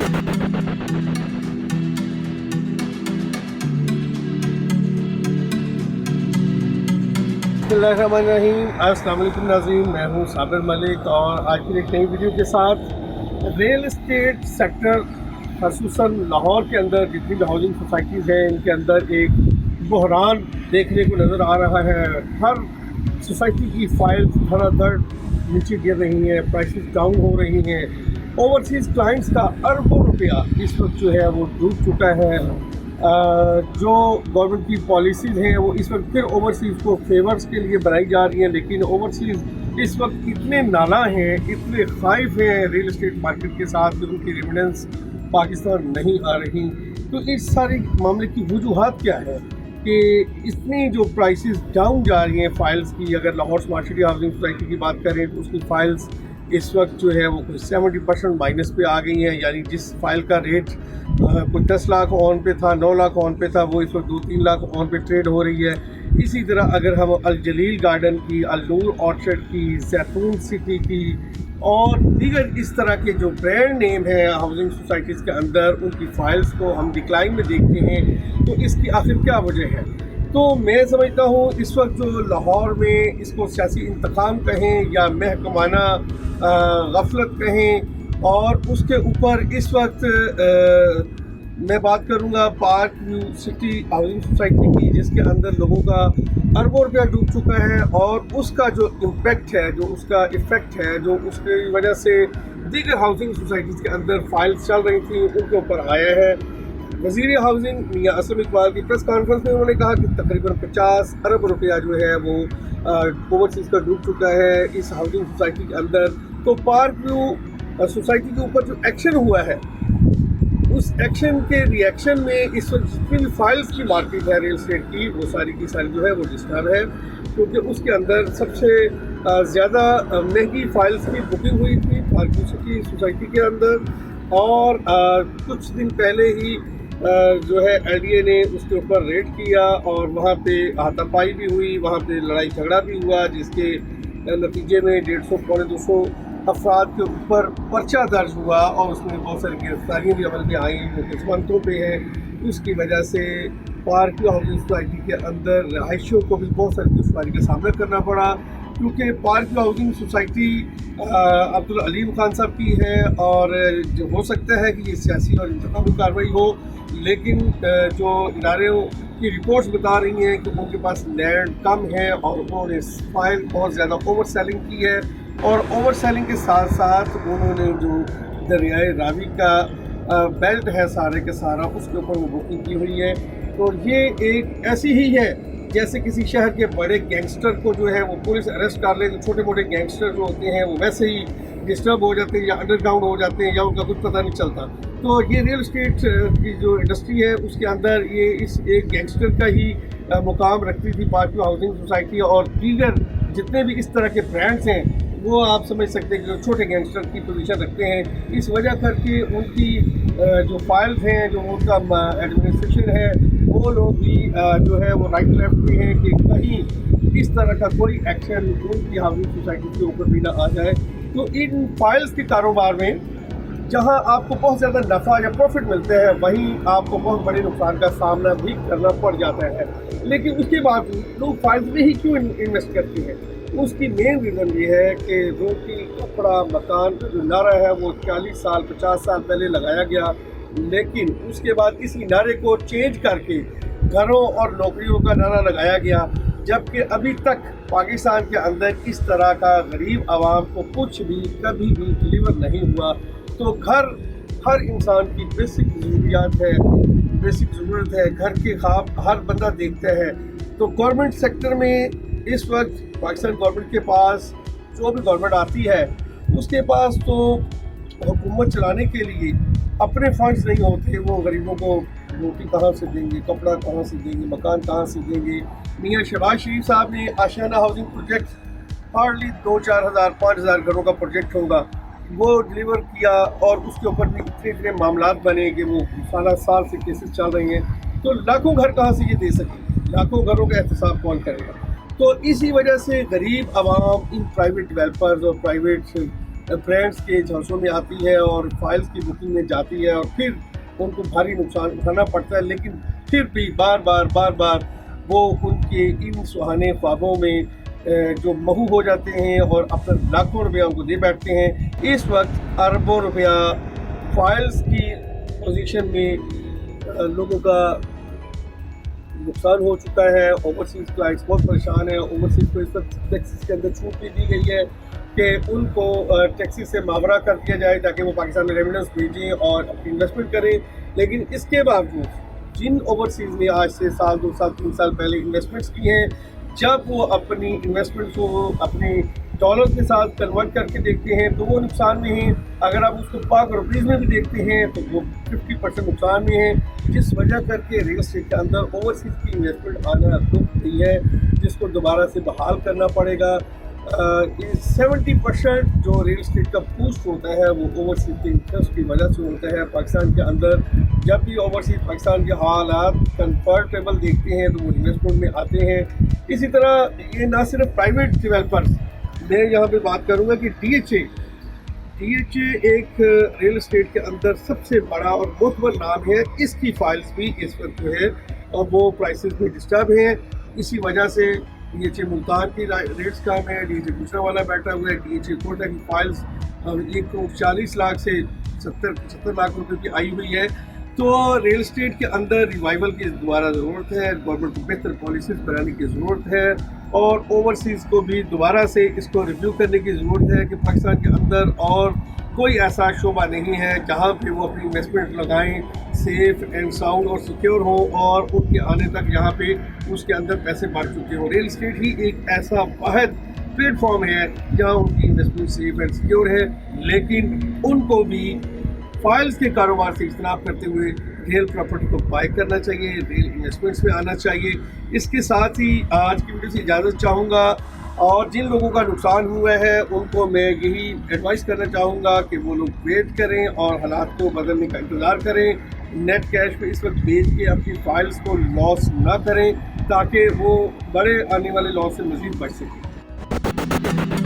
अस्सलाम वालेकुम नाज़रीन, मैं हूँ साबिर मलिक और आज की एक नई वीडियो के साथ रियल इस्टेट सेक्टर ख़ुसूसन लाहौर के अंदर जितनी भी हाउसिंग सोसाइटीज़ हैं इनके अंदर एक बहरान देखने को नज़र आ रहा है। हर सोसाइटी की फाइल्स धड़ाधड़ नीचे गिर रही हैं, प्राइसेस डाउन हो रही हैं। ओवरसीज़ क्लाइंट्स का अरबों रुपया इस वक्त जो है वो डूब चुका है। जो गवर्नमेंट की पॉलिसीज़ हैं वो इस वक्त फिर ओवरसीज़ को फेवर्स के लिए बनाई जा रही हैं, लेकिन ओवरसीज़ इस वक्त इतने नाला हैं, इतने खाइफ हैं रियल इस्टेट मार्केट के साथ कि उनकी रेमिडेंस पाकिस्तान नहीं आ रही। तो इस सारी मामले की वजूहात क्या है कि इतनी जो प्राइसेस डाउन जा रही हैं फाइल्स की। अगर Lahore smart city housing society की बात करें तो उसकी फ़ाइल्स इस वक्त जो है वो कुछ 70% माइनस पे आ गई हैं, यानी जिस फाइल का रेट कुछ 10 लाख ऑन पे था, 9 लाख ऑन पे था, वो इस वक्त 2-3 लाख ऑन पे ट्रेड हो रही है। इसी तरह अगर हम अल जलील गार्डन की, अल नूर ऑर्चर्ड की, जैतून सिटी की और दीगर इस तरह के जो ब्रांड नेम हैं हाउसिंग सोसाइटीज़ के अंदर, उनकी फ़ाइल्स को हम डिक्लाइन में देखते हैं। तो इसकी आखिर क्या वजह है? तो मैं समझता हूँ इस वक्त जो लाहौर में इसको सियासी इंतकाम कहें या महकमाना गफलत कहें, और उसके ऊपर इस वक्त मैं बात करूँगा park view city housing society की, जिसके अंदर लोगों का अरबों रुपया डूब चुका है और उसका जो इम्पेक्ट है, जो उसका इफ़ेक्ट है, जो उसकी वजह से दीगर हाउसिंग सोसाइटीज़ के अंदर फाइल्स चल रही थी उनके ऊपर आया है। वज़ीर हाउसिंग मियां असलम इकबाल की प्रेस कॉन्फ्रेंस में उन्होंने कहा कि तकरीबन 50 अरब रुपया जो है वो ओवरसीज़ का डूब चुका है इस हाउसिंग सोसाइटी के अंदर। तो पार्क व्यू सोसाइटी के ऊपर जो एक्शन हुआ है, उस एक्शन के रिएक्शन में इस वक्त जितनी भी फाइल्स की मार्केट है रियल इस्टेट की, वो सारी की सारी जो है वो डिस्टर्ब है, क्योंकि उसके अंदर सबसे ज़्यादा महंगी फाइल्स की बुकिंग हुई थी पार्क व्यू सिटी सोसाइटी के अंदर। और कुछ दिन पहले ही जो है LDA ने उसके ऊपर रेड किया और वहाँ पे हाथापाई भी हुई, वहाँ पे लड़ाई झगड़ा भी हुआ, जिसके नतीजे में 150-200 अफराद के ऊपर पर्चा दर्ज हुआ और उसमें बहुत सारी गिरफ्तारियाँ भी अमल में आई, वो किस्मतों पे हैं। उसकी वजह से पार्क व्यू हाउसिंग सोसाइटी के अंदर रहायशियों को भी बहुत सारी दुश्वारी का सामना करना पड़ा, क्योंकि park view housing society Abdul Aleem Khan साहब की है और जो हो सकता है कि ये सियासी और इंतकामी कार्रवाई हो, लेकिन जो इदारे की रिपोर्ट्स बता रही हैं कि उनके पास लैंड कम है और उन्होंने फाइल बहुत ज़्यादा ओवर सेलिंग की है। और ओवर सेलिंग के साथ साथ उन्होंने जो दरियाए रावी का बेल्ट है सारे के सारा, उसके ऊपर वो बुकिंग की हुई है। तो ये एक ऐसी ही है जैसे किसी शहर के बड़े गैंगस्टर को जो है वो पुलिस अरेस्ट कर ले, तो छोटे मोटे गैंगस्टर जो होते हैं वो वैसे ही डिस्टर्ब हो जाते हैं या अंडरग्राउंड हो जाते हैं या उनका कुछ पता नहीं चलता। तो ये रियल इस्टेट की जो इंडस्ट्री है उसके अंदर ये इस एक गैंगस्टर का ही मुकाम रखती थी पार्क व्यू हाउसिंग सोसाइटी, और दीगर जितने भी इस तरह के ब्रांड्स हैं वो आप समझ सकते हैं कि जो छोटे गैंगस्टर की पोजीशन रखते हैं। इस वजह करके उनकी जो फाइल्स हैं, जो उनका एडमिनिस्ट्रेशन है, वो लोग भी जो है वो राइट लेफ्ट पे हैं कि कहीं इस तरह का कोई एक्शन उनकी हाउसिंग सोसाइटी के ऊपर भी ना आ जाए। तो इन फाइल्स के कारोबार में जहां आपको बहुत ज़्यादा नफ़ा या प्रॉफिट मिलते हैं, वहीं आपको बहुत बड़े नुकसान का सामना भी करना पड़ जाता है। लेकिन उसके बाद लोग फाइल्स में ही क्यों इन्वेस्ट करते हैं? उसकी मेन रीज़न ये है कि रोटी कपड़ा मकान का जो नारा है वो 40 साल 50 साल पहले लगाया गया, लेकिन उसके बाद इसी नारे को चेंज करके घरों और नौकरियों का नारा लगाया गया, जबकि अभी तक पाकिस्तान के अंदर इस तरह का गरीब आवाम को कुछ भी कभी भी डिलीवर नहीं हुआ। तो घर हर इंसान की बेसिक ज़रूरियात है, बेसिक ज़रूरत है, घर के ख्वाब हर बंदा देखता है। तो गवर्नमेंट सेक्टर में इस वक्त पाकिस्तान गवर्नमेंट के पास, जो भी गवर्नमेंट आती है उसके पास तो हुकूमत चलाने के लिए अपने फंड्स नहीं होते। वो गरीबों को रोटी कहाँ से देंगे, कपड़ा कहाँ से देंगे, मकान कहाँ से देंगे। मियाँ शहबाज शरीफ साहब ने आशियाना हाउसिंग प्रोजेक्ट हार्डली 2-4 हज़ार 5 हज़ार घरों का प्रोजेक्ट होगा वो डिलीवर किया, और उसके ऊपर भी इतने मामलात बने कि वो साल से केसेस चल रही हैं। तो लाखों घर कहाँ से ये दे सके, लाखों घरों का एहतसाब कौन करेगा? तो इसी वजह से गरीब आवाम इन प्राइवेट डेवलपर्स और प्राइवेट ब्रांड्स के झांसों में आती है और फाइल्स की बुकिंग में जाती है और फिर उनको भारी नुकसान उठाना पड़ता है, लेकिन फिर भी बार बार वो उनके इन सुहाने ख्वाबों में जो महू हो जाते हैं और अपना लाखों रुपया उनको दे बैठते हैं। इस वक्त अरबों रुपया फाइल्स की पोजीशन में लोगों का नुकसान हो चुका है। ओवरसीज़ क्लाइंट्स बहुत परेशान है। ओवरसीज़ को इस वक्त टैक्सेस के अंदर छूट भी दी गई है कि उनको टैक्सेस से मावरा कर दिया जाए ताकि वो पाकिस्तान में रेमिटेंस भेजें और अपनी इन्वेस्टमेंट करें। लेकिन इसके बावजूद जिन ओवरसीज़ में आज से साल 2 साल 3 साल पहले इन्वेस्टमेंट्स की हैं, जब वो अपनी इन्वेस्टमेंट को अपने डॉलर के साथ कन्वर्ट करके देखते हैं तो वो नुकसान में हैं। अगर आप उसको पाक रुपीज़ में भी देखते हैं तो वो 50% नुकसान में है, जिस वजह करके रियल एस्टेट के अंदर ओवरसीज़ की इन्वेस्टमेंट आना रुक गई है, जिसको दोबारा से बहाल करना पड़ेगा। 70% जो रियल एस्टेट का बूस्ट होता है वो ओवरसीज़ के इंटरेस्ट की वजह से होता है। पाकिस्तान के अंदर जब भी ओवरसीज़ पाकिस्तान के हालात कंफर्टेबल देखते हैं तो वो इन्वेस्टमेंट में आते हैं। इसी तरह ये ना सिर्फ प्राइवेट डेवलपर्स, मैं यहाँ पे बात करूँगा कि DHA एक रियल एस्टेट के अंदर सबसे बड़ा और मोतबर नाम है। इसकी फाइल्स भी इस वक्त जो है और वो प्राइसेस भी डिस्टर्ब हैं। इसी वजह से DHA मुल्तान की रेट्स कम है, DHA दूसरा वाला बैठा हुआ है। DHA कोटा की फाइल्स 140 लाख से 70 लाख रुपए की आई हुई है। तो रियल एस्टेट के अंदर रिवाइवल की दोबारा ज़रूरत है, गवर्नमेंट को बेहतर पॉलिसीज़ बनाने की ज़रूरत है और ओवरसीज़ को भी दोबारा से इसको रिव्यू करने की ज़रूरत है कि पाकिस्तान के अंदर और कोई ऐसा शोबा नहीं है जहाँ पे वो अपनी इन्वेस्टमेंट लगाएं, सेफ एंड साउंड और सिक्योर हो और उनके आने तक यहाँ पे उसके अंदर पैसे बढ़ चुके हों। रियल एस्टेट ही एक ऐसा वाहिद प्लेटफॉर्म है जहाँ उनकी इन्वेस्टमेंट सेफ एंड सिक्योर है, लेकिन उनको भी फाइल्स के कारोबार से इज्तनाब करते हुए रियल प्रॉपर्टी को बाय करना चाहिए, रियल इन्वेस्टमेंट्स में आना चाहिए। इसके साथ ही आज की वीडियो से इजाज़त चाहूँगा और जिन लोगों का नुकसान हुआ है उनको मैं यही एडवाइस करना चाहूँगा कि वो लोग वेट करें और हालात को बदलने का इंतज़ार करें। नेट कैश पे इस वक्त बेच के अपनी फाइल्स को लॉस ना करें ताकि वो बड़े आने वाले लॉस से मज़ीद बच सकें।